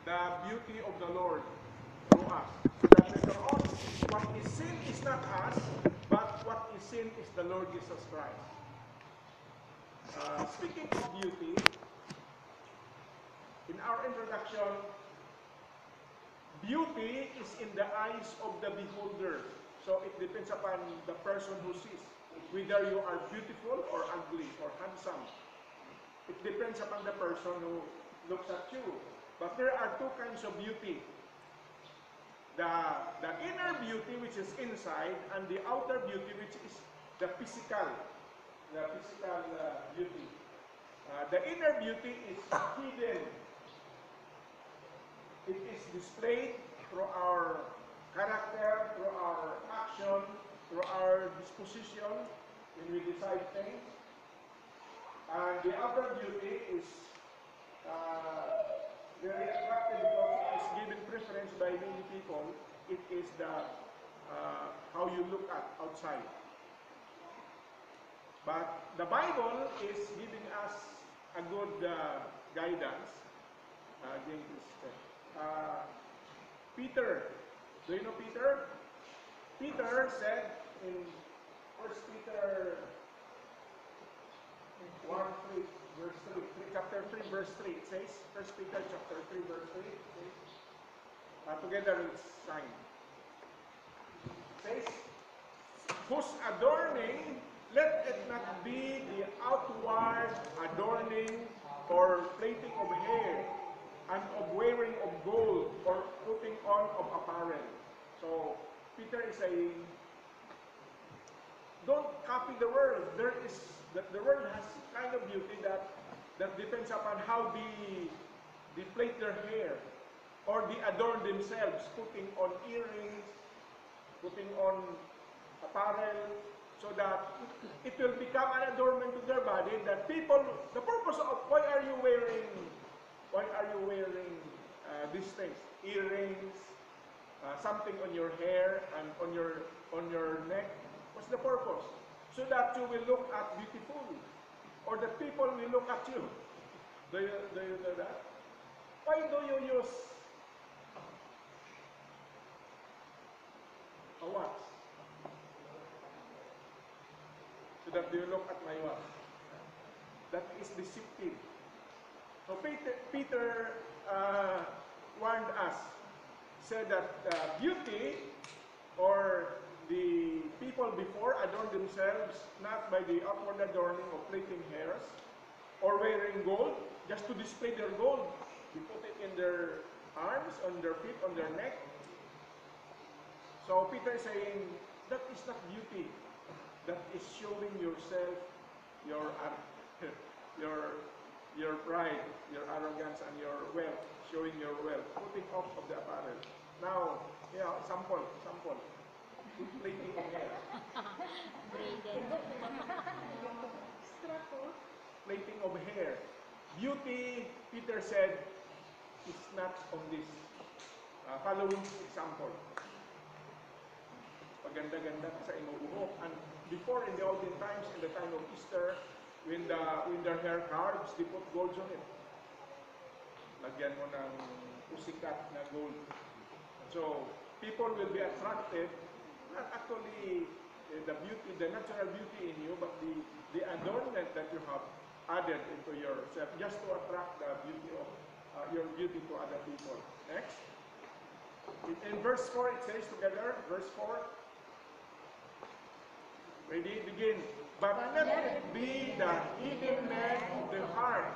the beauty of the Lord through us. So that later on, what is seen is not us, but what is seen is the Lord Jesus Christ. Speaking of beauty, in our introduction, beauty is in the eyes of the beholder. So it depends upon the person who sees, whether you are beautiful or ugly or handsome. It depends upon the person who looks at you. But there are two kinds of beauty. The inner beauty, which is inside, and the outer beauty, which is the physical beauty. The inner beauty is hidden. It is displayed through our character, through our action, through our disposition when we decide things. And the outer beauty is very attractive because it is given preference by many people. It is the how you look at outside. But the Bible is giving us a good guidance. Peter, do you know Peter? Peter said in 1 Peter 1:3, verse 3, chapter 3, verse 3, it says, 1 Peter chapter 3, verse 3, it says, together let's sign. It says, whose adorning, let it not be the outward adorning or plaiting of hair, and of wearing of gold, or putting on of apparel. So, Peter is saying, don't copy the world. The world has kind of beauty that depends upon how they plait their hair, or they adorn themselves, putting on earrings, putting on apparel, so that it will become an adornment to their body, that people, the purpose of why are you wearing these things, earrings, something on your hair and on your neck? What's the purpose? So that you will look at beautiful, or that people will look at you. Do you know that? Why do you use a watch? So that you look at my watch. That is deceptive. So Peter warned us, said that beauty, or the people before adorned themselves not by the outward adorning of plaiting hairs or wearing gold, just to display their gold. They put it in their arms, on their feet, on their neck. So Peter is saying, that is not beauty. That is showing yourself, your pride, your arrogance, and your wealth, showing your wealth, putting off of the apparel. Now, sample. Plaiting of hair. Plaiting of hair. Beauty, Peter said, is not on this. Following example. Paganda-ganda sa imong buhok. And before, in the olden times, in the time of Easter, when their hair carves, they put golds on it. Lagyan mo ng pusikat na gold. So, people will be attracted, not actually the beauty, the natural beauty in you, but the adornment that you have added into yourself, just to attract the beauty of your beauty to other people. Next. In verse 4, it says together, verse 4. Ready? Begin. But let it be the hidden man of the heart,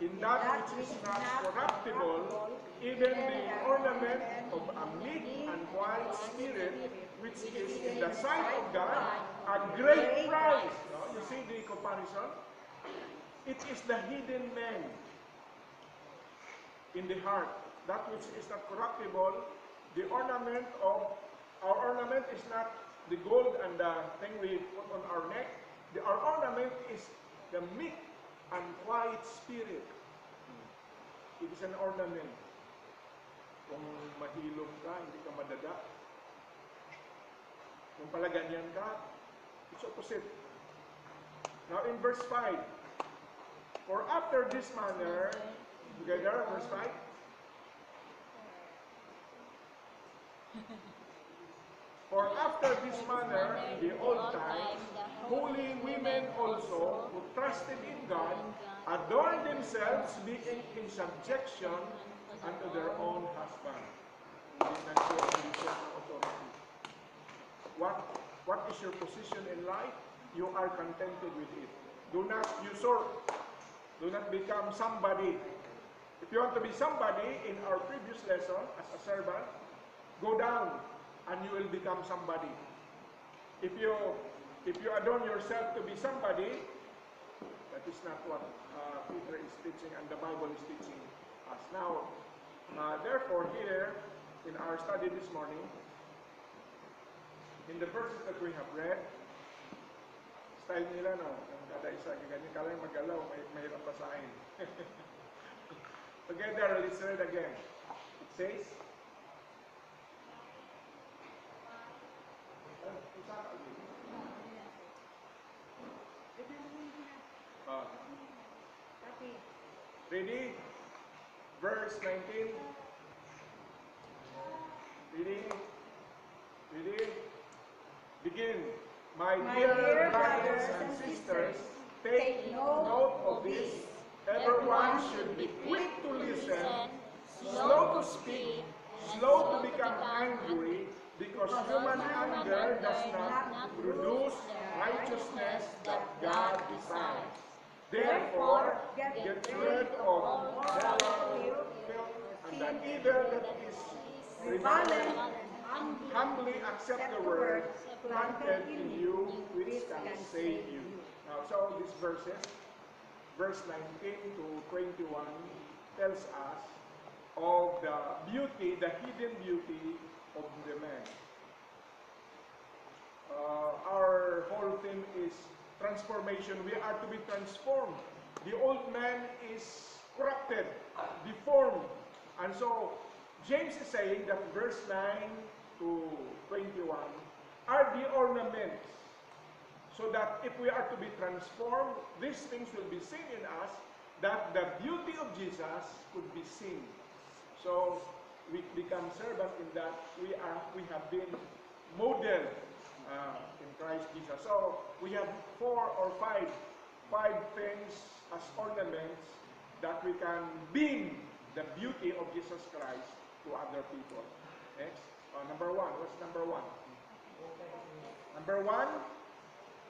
in that which is not corruptible, even the ornament of a meek and quiet spirit, which is in the sight of God a great price. No? You see the comparison? It is the hidden man in the heart, that which is not corruptible. The ornament of our ornament is not the gold and the thing we put on our neck. Our ornament is the meek and quiet spirit. It is an ornament. Kung mahilong ka, hindi ka madada. Kung palaganyan ka, it's opposite. Now in verse 5, for after this manner, together, verse 5, For after this manner, in the old times, holy women also, who trusted in God, adorned themselves, being in subjection unto their own husband. Hindi nagsuot ng position of authority. What is your position in life? You are contented with it. Do not usurp. Do not become somebody. If you want to be somebody, in our previous lesson, as a servant, go down and you will become somebody. If you adorn yourself to be somebody, that is not what Peter is teaching and the Bible is teaching us. Now, therefore, here in our study this morning, in the verses that we have read, style nila, no? Ang kada isa, ganyan ka lang mag-alaw, mahirap basahin. Together, let's read again. It says, ready? Verse 19. Ready? Ready? Begin. My dear brothers and sisters, take note of this. Everyone should be quick to listen, slow to speak, slow to become angry, because human anger does not produce righteousness that God desires. Therefore, get rid of all filth and the evil that is prevalent, humbly accept the word planted in you, which can save you. Now, so these verses, verse 19 to 21, tells us of the beauty, the hidden beauty of the man. Our whole theme is transformation. We are to be transformed. The old man is corrupted, deformed. And so, James is saying that verse 9 to 21 are the ornaments. So that if we are to be transformed, these things will be seen in us, that the beauty of Jesus could be seen. So, we become servants in that we have been modeled in Christ Jesus. So, we have 4 or 5 things as ornaments that we can beam the beauty of Jesus Christ to other people. Next. Number 1. What's number 1? Number 1,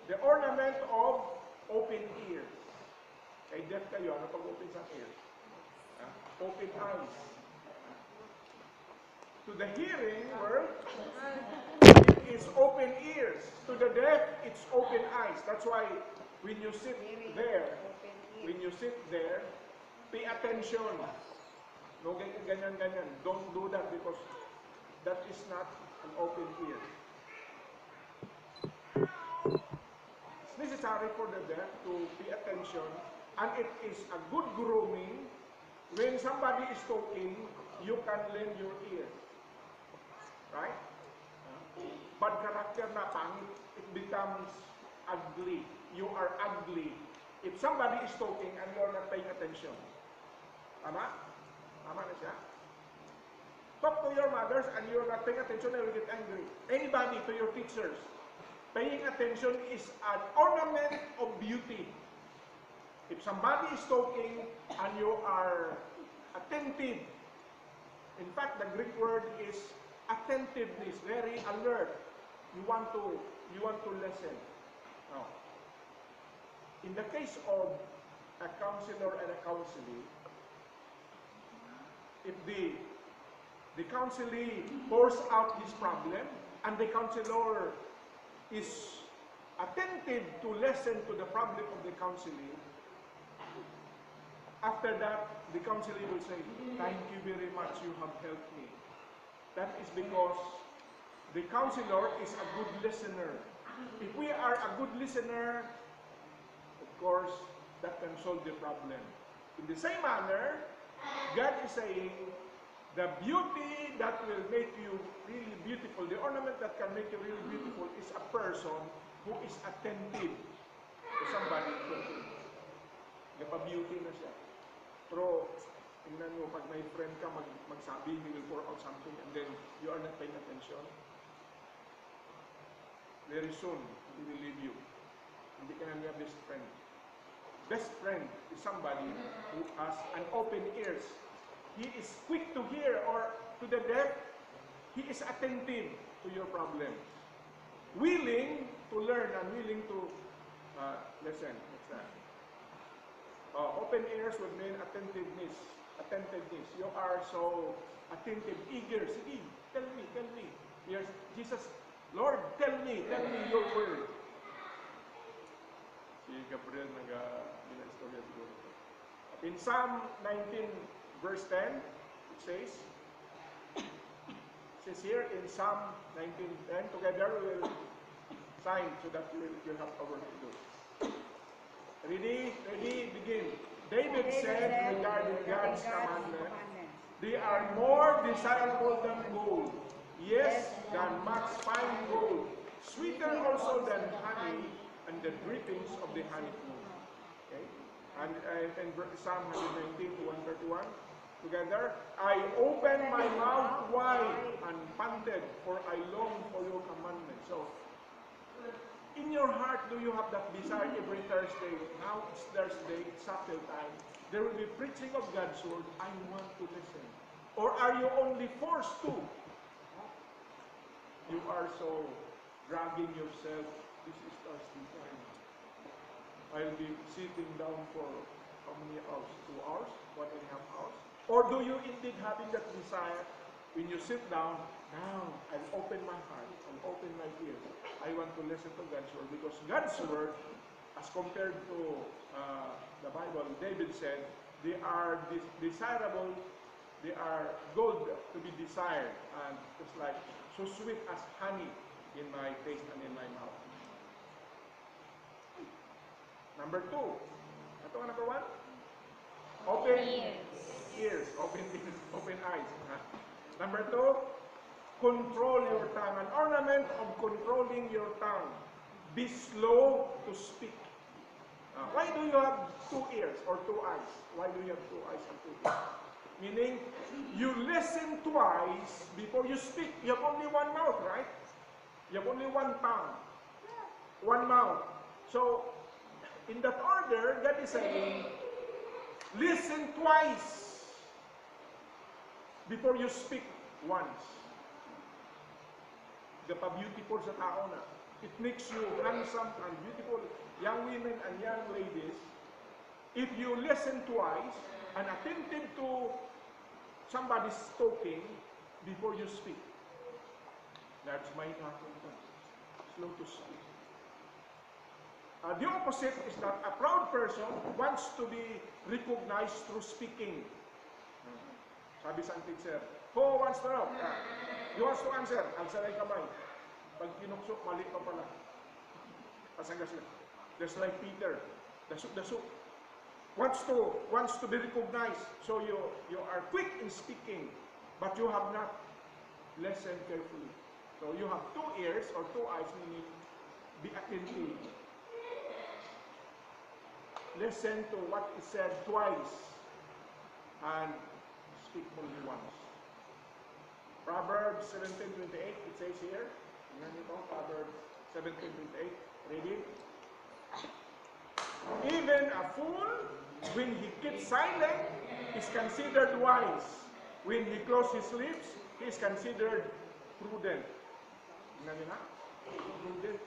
the ornament of open ears. Kay deaf kayo, ano pag open sa ears? Open eyes. To the hearing world, it is open ears. To the deaf, it's open eyes. That's why when you sit there, pay attention. No, ganyan. Don't do that because that is not an open ear. It's necessary for the deaf to pay attention, and it is a good grooming. When somebody is talking, you can lend your ear. Right? Bad character na pangit, it becomes ugly. You are ugly. If somebody is talking and you are not paying attention. Tama? Tama na siya? Talk to your mothers and you are not paying attention, they will get angry. Anybody, to your teachers. Paying attention is an ornament of beauty. If somebody is talking and you are attentive, in fact, the Greek word is attentiveness, very alert. You want to listen. Now, in the case of a counselor and a counselee, if the counselee pours out his problem and the counselor is attentive to listen to the problem of the counselee, after that, the counselee will say, "Thank you very much, you have helped me." That is because the counselor is a good listener. If we are a good listener, of course, that can solve the problem. In the same manner, God is saying, the beauty that will make you really beautiful, the ornament that can make you really beautiful is a person who is attentive to somebody talking. Beauty na siya. Pero Tingnan mo, pag may friend ka, magsabi, he will pour out something, and then you are not paying attention. Very soon, he will leave you. Hindi ka na niya best friend. Best friend is somebody who has an open ears. He is quick to hear, or to the deaf, he is attentive to your problem. Willing to learn and willing to listen. What's that? Open ears would mean attentiveness. Attentiveness. You are so attentive, eager. Sige, tell me, tell me. Yes, Jesus, Lord, tell me your word. Si Gabriel nag-istorya siguro. In Psalm 19, verse 10, it says here in Psalm 19:10, together we will sign so that you have our to do. Ready, begin. David said regarding God's commandment, they are more desirable than gold, yes, than much fine gold, sweeter also than honey and the drippings of the honeycomb. Okay? And in Psalm 119 to 131, together, I opened my mouth wide and panted, for I long for your commandments. So, in your heart, do you have that desire every Thursday? Now it's Thursday, it's Sabbath time. There will be preaching of God's word. I want to listen. Or are you only forced to? You are so dragging yourself. This is Thursday time. I'll be sitting down for how many hours? 2 hours? 1.5 hours? Or do you indeed having that desire when you sit down, now I'll open my heart, I'll open my ears. I want to listen to God's word, because God's word, as compared to the Bible, David said, they are desirable, they are good to be desired, and it's like so sweet as honey in my taste and in my mouth. Number 2. Ito ang number 1? Open ears, open ears, open eyes. Number 2, control your tongue. An ornament of controlling your tongue. Be slow to speak. Why do you have 2 ears or 2 eyes? Why do you have 2 eyes and 2 ears? Meaning, you listen twice before you speak. You have only 1 mouth, right? You have only 1 tongue. 1 mouth. So, in that order, God is saying, listen twice before you speak once. Beautiful sa tao na. It makes you handsome and beautiful. Young women and young ladies, if you listen twice and attentive to somebody's talking before you speak, that's my talking. Slow to speak. The opposite is that a proud person wants to be recognized through speaking. Sabi sa teacher, who wants to know? You wants to answer? Answer ay kamay. Pag kinukso, mali pa pala. Pasagas na. Just like Peter, dasuk. Wants to be recognized. So you are quick in speaking, but you have not listened carefully. So you have 2 ears or 2 eyes, meaning be attentive. Listen to what is said twice and speak only once. Proverbs 17:28, it says here. Tingnan niyo po, Proverbs 17:28. Ready? Even a fool, when he keeps silent, is considered wise. When he closes his lips, he is considered prudent. Tingnan niyo na? Prudent.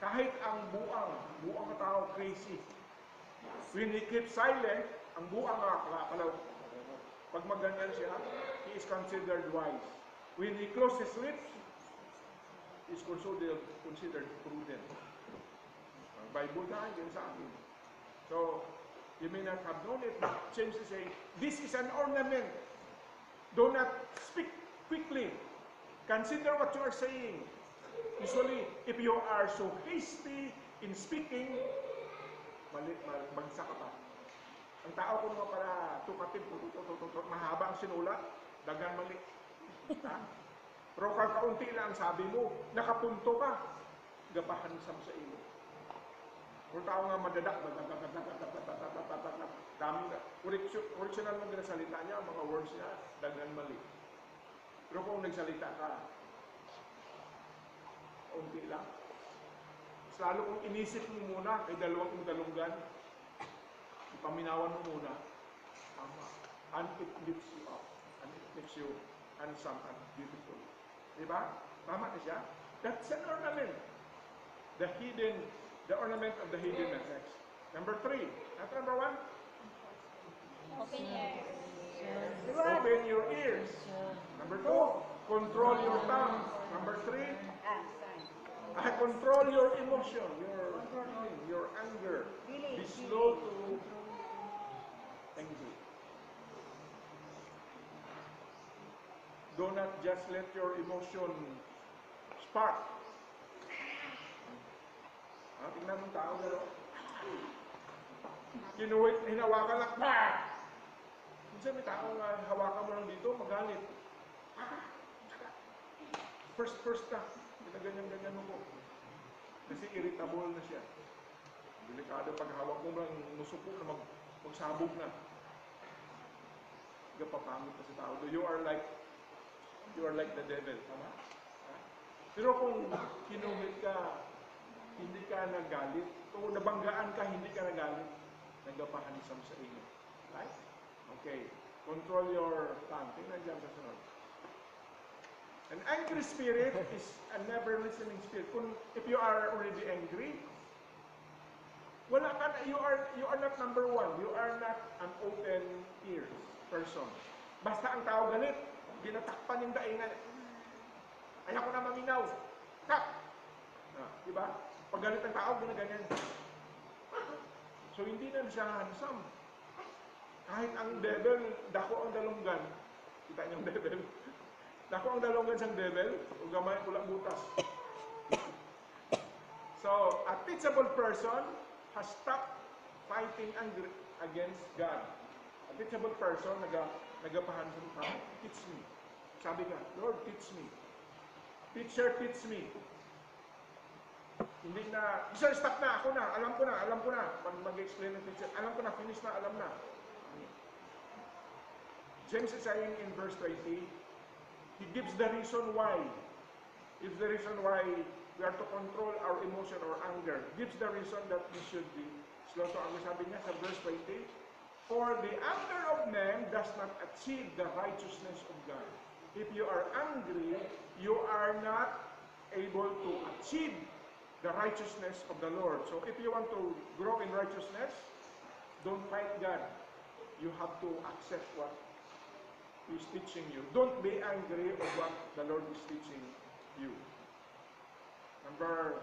Kahit ang buang na tao crazy. When he keeps silent, ang buang pag maganyan siya, he is considered wise. When he closes his lips, he is considered prudent. Ang Bible na, yun sa akin. So, you may not have known it, but James is saying, this is an ornament. Do not speak quickly. Consider what you are saying. Usually, if you are so hasty in speaking, bagsak ka pa. Ang tao ko naman para tukatid, mahaba ang sinulat, dagan mali. Pero kaunti lang ang sabi mo, nakapunto ka, gapahan sa iyo. Kung tao nga madadak, daming original mo na salita niya, ang mga words niya, daghan mali. Pero kung nagsalita ka, unti lang. Mas lalo kung inisip mo muna, kay dalawang dalunggan, ipaminawan mo muna, tama. And it lifts you up. And it makes you handsome and beautiful. Diba? Tama na siya? That's an ornament. The ornament of the hidden message. Number 3. That's number 1. Open ears. Open your ears. Number 2. Control your tongue. Number 3. Control your emotion, your feeling, your anger. Be slow to angry. Do not just let your emotion spark. Tingnan mong tao gano'n. Hinawakan lang. Minsan may tao nga hawakan mo lang dito, magalit. First ka. Ganyan mo po. Kasi irritable na siya. Delikado pag hawak mo lang, musupok na magsabog na. Gapapangit na si tao. You are like the devil. Tama? Pero kung kinuhit ka, hindi ka nagalit. Kung nabanggaan ka, hindi ka nagalit. Nagapahanisam sa iyo. Right? Okay. Control your tongue. Tingnan dyan sa sunod. An angry spirit is a never listening spirit. If you are already angry, you are not number 1. You are not an open ears person. Basta ang tao galit, ginatakpan yung daingan. Ayaw ko na maminaw. Tap! Diba? Pag galit ang tao, ginaganyan. So hindi na siya handsome. Kahit ang devil, dako ang dalunggan. Kita niyo ang devil? Dako ang dalunggan sang devil, o gamay pula butas. So, a teachable person has stopped fighting against God. A teachable person, nagapahansan ka, teach me. Sabi ka, Lord, teach me. Teacher, teach me. Hindi na, sir, stop na, ako na, alam ko na. Mag-explain ng teacher, alam ko na, finish na, alam na. James is saying in verse 20, he gives the reason why. Gives the reason why we are to control our emotion or anger. Gives the reason that we should be slow to anger. Sabi niya sa verse 20, for the anger of man does not achieve the righteousness of God. If you are angry, you are not able to achieve the righteousness of the Lord. So if you want to grow in righteousness, don't fight God. You have to accept what He's teaching you. Don't be angry of what the Lord is teaching you. Number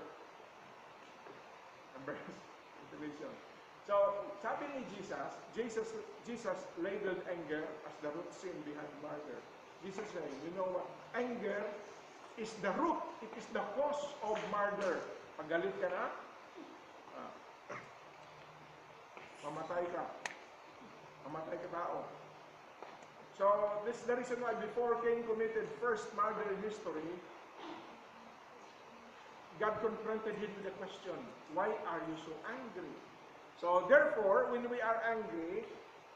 information. So, sabi ni Jesus labeled anger as the root sin behind murder. Jesus saying, you know what? Anger is the root. It is the cause of murder. Pag galit ka na, mamatay ka. Mamatay ka tao. So, this is the reason why before Cain committed first murder in history, God confronted him with the question, why are you so angry? So, therefore, when we are angry,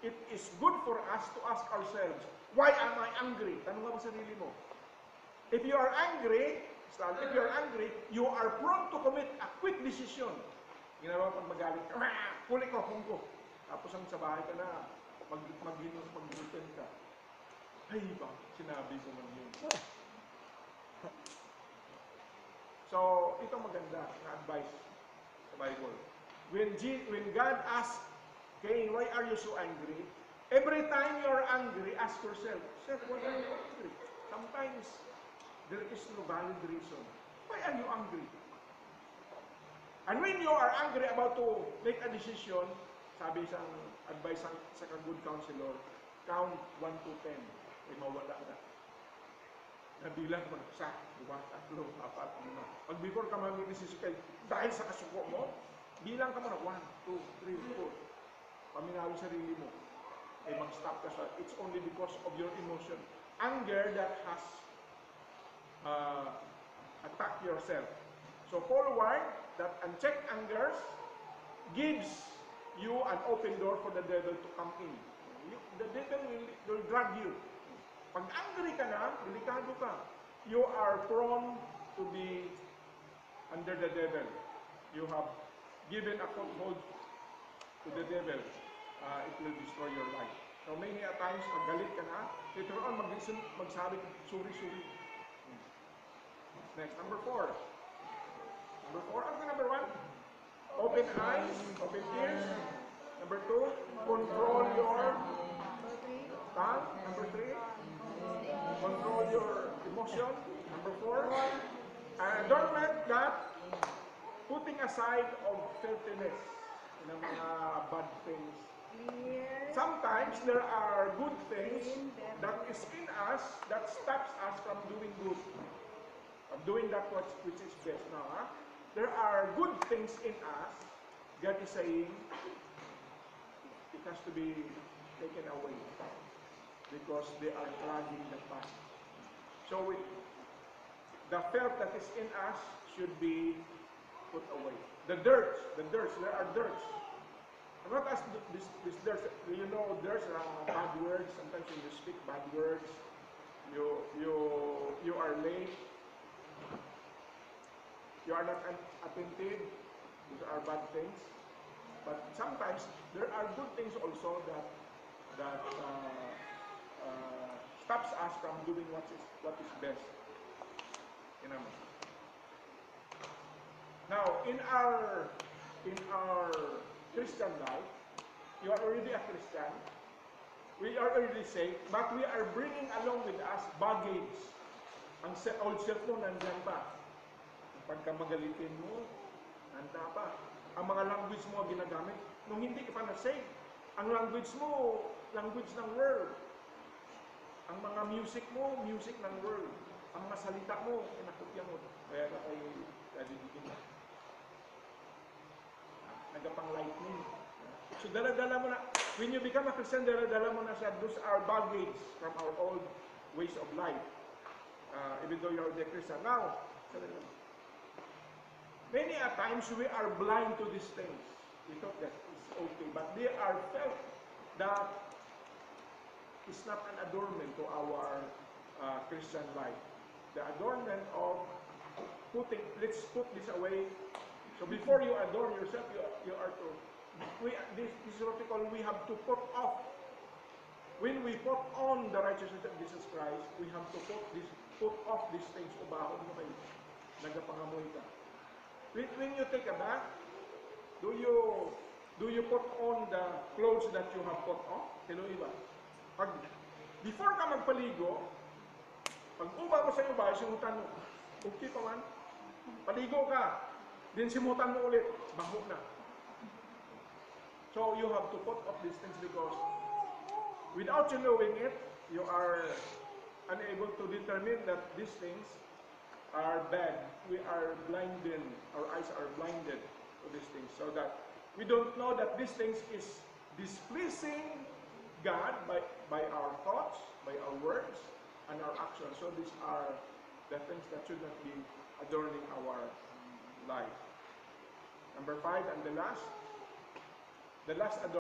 it is good for us to ask ourselves, why am I angry? Tanong mo sa sarili mo. If you are angry, you are prone to commit a quick decision. Ginagawa pag magalit ka, huli ko, hungko. Tapos ang sa bahay ka na, mag-return ka. Ay ba, sinabi ko man yun. So, ito maganda na advice sa Bible. When God asked Cain, why are you so angry? Every time you're angry, ask yourself, sir, why are you angry? Sometimes, there is no valid reason. Why are you angry? And when you are angry about to make a decision, sabi sa advice sa good counselor, count 1 to 10. Ay mawala na. Nabilang mo na, 1, 2, 3, 4, 5. Pag before ka mag-decision kayo, dahil sa kasuko mo, bilang ka mo na 1, 2, 3, 4. Paminawi sarili mo. Eh mag-stop ka sa, it's only because of your emotion. Anger that has attacked yourself. So forward, that unchecked angers gives you an open door for the devil to come in. The devil will drag you. Pag angry ka na, delikado ka. You are prone to be under the devil. You have given a foothold to the devil. It will destroy your life. So many a times, magalit ka na, later on, magsabi, suri. Next, number 4. Number 4, ano number 1? Open eyes, open ears. Number 2, control your tongue. Number 3, control your emotion. Number 4, adornment that putting aside of filthiness ng mga bad things. Sometimes there are good things that is in us that stops us from doing good, of doing that which is best. Now, there are good things in us. God is saying it has to be taken away because they are dragging the past. So the filth that is in us should be put away. The dirt, there are dirts. I'm not asking this dirt. You know, there's bad words. Sometimes when you speak bad words, you are late. You are not attentive. These are bad things. But sometimes there are good things also that stops us from doing what is best. You know. Now, in our Christian life, you are already a Christian. We are already saved, but we are bringing along with us baggage. Ang old self mo nandiyan pa. Pagka magalitin mo, nanda pa. Ang mga language mo ginagamit, nung hindi ka pa na-save, ang language mo, language ng world. Ang mga music mo, music ng world. Ang mga salita mo, kinakopya mo. Kaya na kayo nadidigin mo. Nagapang lightning. So dala-dala mo na, when you become a Christian, dala-dala mo na siya, those are baggage from our old ways of life. Even though you're a Christian. Now, many a times we are blind to these things. We thought that it's okay, but they are felt that it's not an adornment to our Christian life. The adornment of let's put this away. So before you adorn yourself, you are to, this is what we call, we have to put off. When we put on the righteousness of Jesus Christ, we have to put off these things. Ubahon mo kayo. Nagapangamoy ka. When you take a bath, do you put on the clothes that you have put on? Hello, iba. Before ka magpaligo, pag uba mo sa iyo ba, simutan mo. Okay pa man. Paligo ka. Then simutan mo ulit. Baho na. So you have to put off these things because without you knowing it, you are unable to determine that these things are bad. We are blinded. Our eyes are blinded to these things. So that we don't know that these things is displeasing God by our thoughts, by our words, and our actions. So these are the things that should not be adorning our life. Number 5 and the last adornment.